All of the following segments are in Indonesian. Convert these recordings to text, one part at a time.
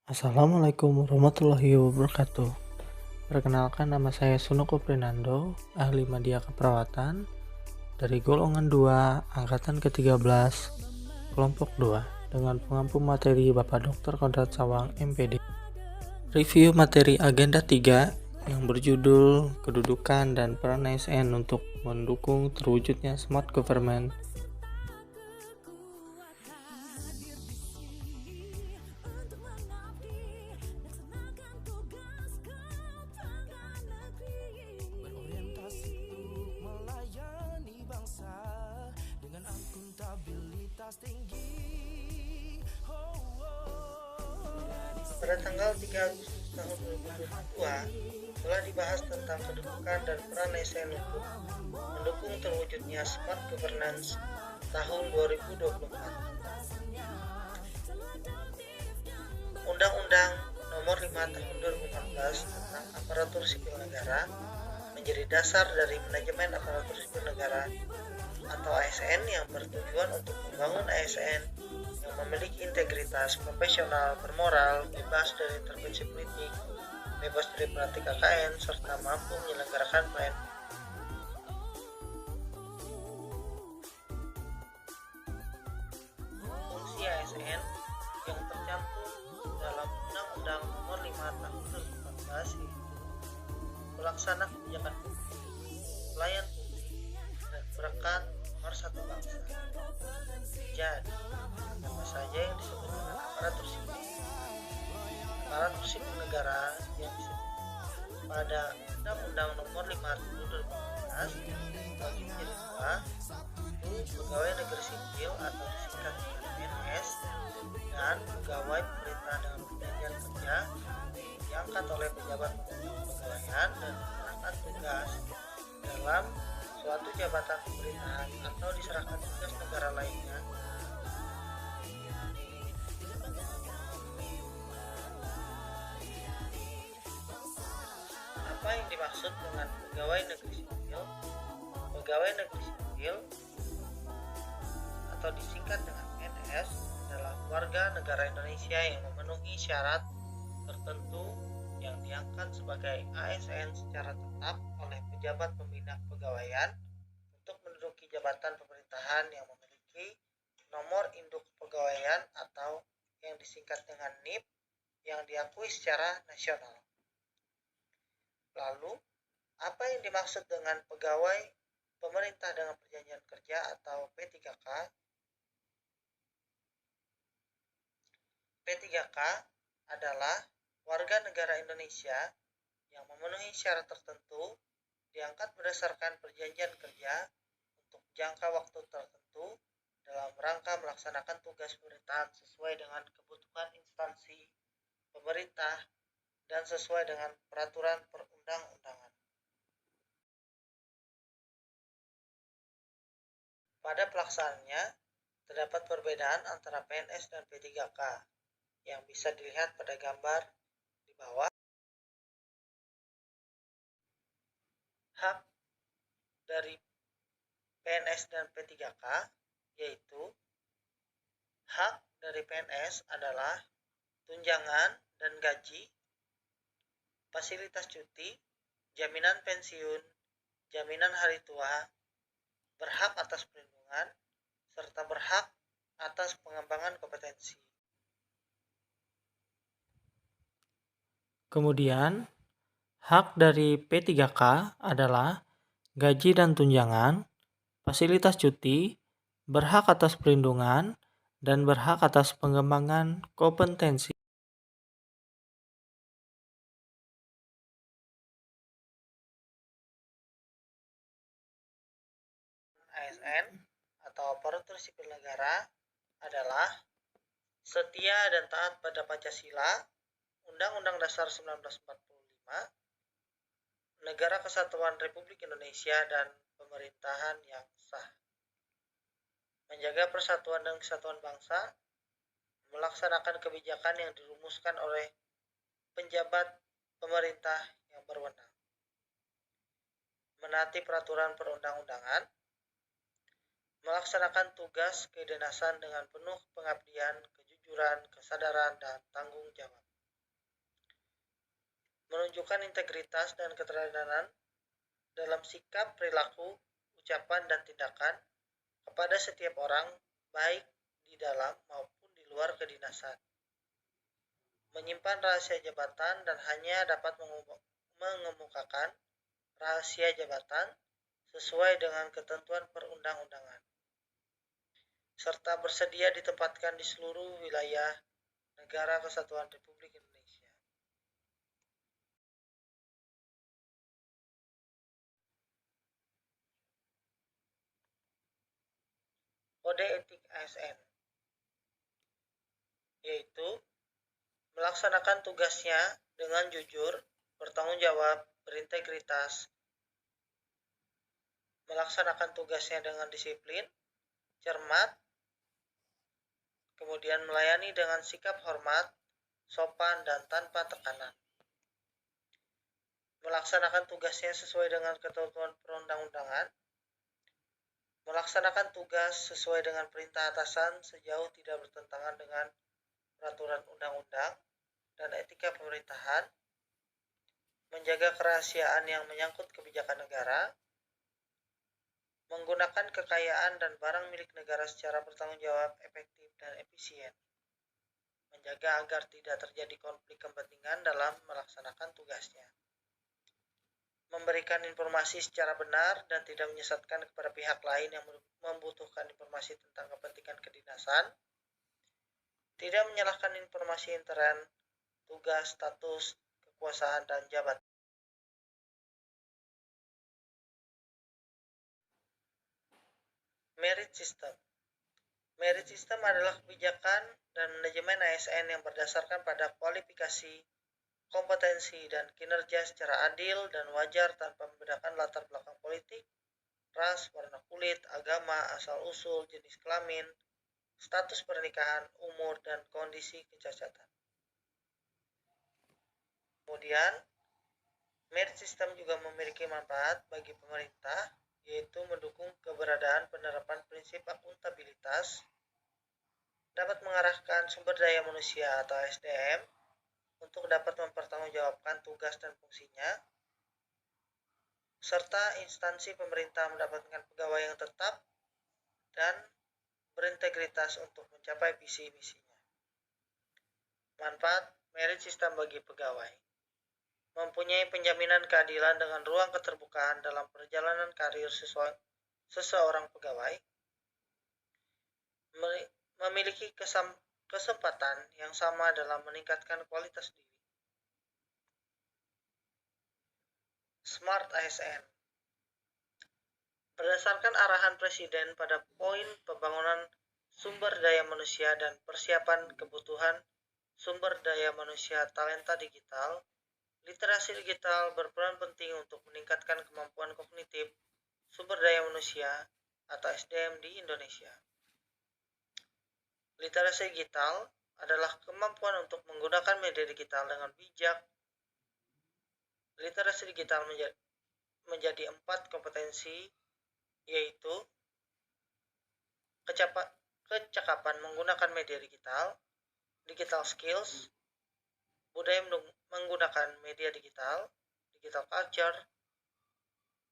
Assalamualaikum warahmatullahi wabarakatuh. Perkenalkan, nama saya Sunoko Prinando, ahli media keperawatan dari golongan 2, angkatan ke-13, kelompok 2, dengan pengampu materi Bapak Dr. Kodrat Sawang, MPD. Review materi agenda 3 yang berjudul Kedudukan dan Peran ASN untuk mendukung terwujudnya Smart Government. Pada tanggal 3 Agustus tahun 2022 telah dibahas tentang kedudukan dan peran ASN untuk mendukung terwujudnya Smart Governance tahun 2024. Undang-Undang Nomor 5 Tahun 2014 tentang Aparatur Sipil Negara menjadi dasar dari manajemen aparatur sipil negara atau ASN yang bertujuan untuk membangun ASN yang memiliki integritas, profesional, bermoral, bebas dari intervensi politik, bebas dari praktik KKN, serta mampu menyelenggarakan pelayanan. Fungsi ASN yang tercantum dalam Undang-Undang Nomor 5 Tahun 2014 yaitu pelaksana kebijakan publik, pelayan publik, dan perekat pemersatu bangsa. Jadi, apa saja yang disebut dengan aparatur sipil? Aparatur sipil negara yang disebut pada Undang-Undang Nomor 5 Tahun 2014 bagi menjadi dua, yaitu pegawai negeri sipil atau disingkat PNS dan pegawai pemerintah dengan perjanjian kerja diangkat oleh pejabat kepegawaian dan melaksanakan tugas dalam suatu jabatan pemerintahan atau diserahkan tugas negara lainnya. Apa yang dimaksud dengan pegawai negeri sipil? Pegawai negeri sipil atau disingkat dengan PNS adalah warga negara Indonesia yang memenuhi syarat tertentu yang diangkat sebagai ASN secara tetap oleh pejabat pembina kepegawaian untuk menduduki jabatan pemerintahan yang memiliki nomor induk kepegawaian atau yang disingkat dengan NIP yang diakui secara nasional. Lalu, apa yang dimaksud dengan pegawai pemerintah dengan perjanjian kerja atau P3K? P3K adalah warga negara Indonesia yang memenuhi syarat tertentu diangkat berdasarkan perjanjian kerja untuk jangka waktu tertentu dalam rangka melaksanakan tugas pemerintahan sesuai dengan kebutuhan instansi pemerintah dan sesuai dengan peraturan perundang-undangan. Pada pelaksanaannya, terdapat perbedaan antara PNS dan P3K yang bisa dilihat pada gambar di bawah. Hak dari PNS dan P3K yaitu hak dari PNS adalah tunjangan dan gaji, fasilitas cuti, jaminan pensiun, jaminan hari tua, berhak atas perlindungan, serta berhak atas pengembangan kompetensi. Kemudian, hak dari P3K adalah gaji dan tunjangan, fasilitas cuti, berhak atas perlindungan, dan berhak atas pengembangan kompetensi. ASN atau aparatur sipil negara adalah setia dan taat pada Pancasila, Undang-Undang Dasar 1945, Negara Kesatuan Republik Indonesia, dan pemerintahan yang sah. Menjaga persatuan dan kesatuan bangsa, melaksanakan kebijakan yang dirumuskan oleh penjabat pemerintah yang berwenang, menaati peraturan perundang-undangan, melaksanakan tugas kedinasan dengan penuh pengabdian, kejujuran, kesadaran, dan tanggung jawab. menunjukkan integritas dan keteladanan dalam sikap, perilaku, ucapan, dan tindakan kepada setiap orang, baik di dalam maupun di luar kedinasan. Menyimpan rahasia jabatan dan hanya dapat mengemukakan rahasia jabatan sesuai dengan ketentuan perundang-undangan, serta bersedia ditempatkan di seluruh wilayah Negara Kesatuan Republik Indonesia. Kode etik ASN, yaitu melaksanakan tugasnya dengan jujur, bertanggung jawab, berintegritas, melaksanakan tugasnya dengan disiplin, cermat, kemudian melayani dengan sikap hormat, sopan, dan tanpa tekanan. Melaksanakan tugasnya sesuai dengan ketentuan perundang-undangan, melaksanakan tugas sesuai dengan perintah atasan sejauh tidak bertentangan dengan peraturan undang-undang dan etika pemerintahan, menjaga kerahasiaan yang menyangkut kebijakan negara, menggunakan kekayaan dan barang milik negara secara bertanggung jawab, efektif, dan efisien, menjaga agar tidak terjadi konflik kepentingan dalam melaksanakan tugasnya, memberikan informasi secara benar dan tidak menyesatkan kepada pihak lain yang membutuhkan informasi tentang kepentingan kedinasan, tidak menyalahkan informasi intern, tugas, status, kekuasaan, dan jabatan. Merit System. Merit System adalah kebijakan dan manajemen ASN yang berdasarkan pada kualifikasi, kompetensi, dan kinerja secara adil dan wajar tanpa membedakan latar belakang politik, ras, warna kulit, agama, asal-usul, jenis kelamin, status pernikahan, umur, dan kondisi kecacatan. Kemudian, merit system juga memiliki manfaat bagi pemerintah, yaitu mendukung keberadaan penerapan prinsip akuntabilitas, dapat mengarahkan sumber daya manusia atau SDM untuk dapat mempertanggungjawabkan tugas dan fungsinya, serta instansi pemerintah mendapatkan pegawai yang tetap dan berintegritas untuk mencapai visi misinya. Manfaat merit system bagi pegawai: mempunyai penjaminan keadilan dengan ruang keterbukaan dalam perjalanan karir seseorang pegawai, memiliki kesempatan yang sama dalam meningkatkan kualitas diri. Smart ASN. Berdasarkan arahan Presiden pada poin pembangunan sumber daya manusia dan persiapan kebutuhan sumber daya manusia talenta digital, literasi digital berperan penting untuk meningkatkan kemampuan kognitif sumber daya manusia atau SDM di Indonesia. Literasi digital adalah kemampuan untuk menggunakan media digital dengan bijak. Literasi digital menjadi 4 kompetensi, yaitu kecakapan menggunakan media digital, digital skills, budaya menggunakan media digital, digital culture,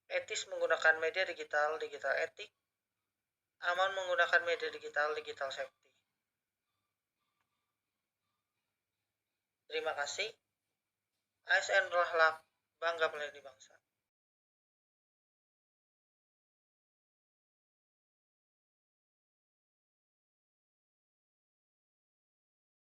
etis menggunakan media digital, digital etik, aman menggunakan media digital, digital safety. Terima kasih. ASN Rahlak, bangga melayani bangsa.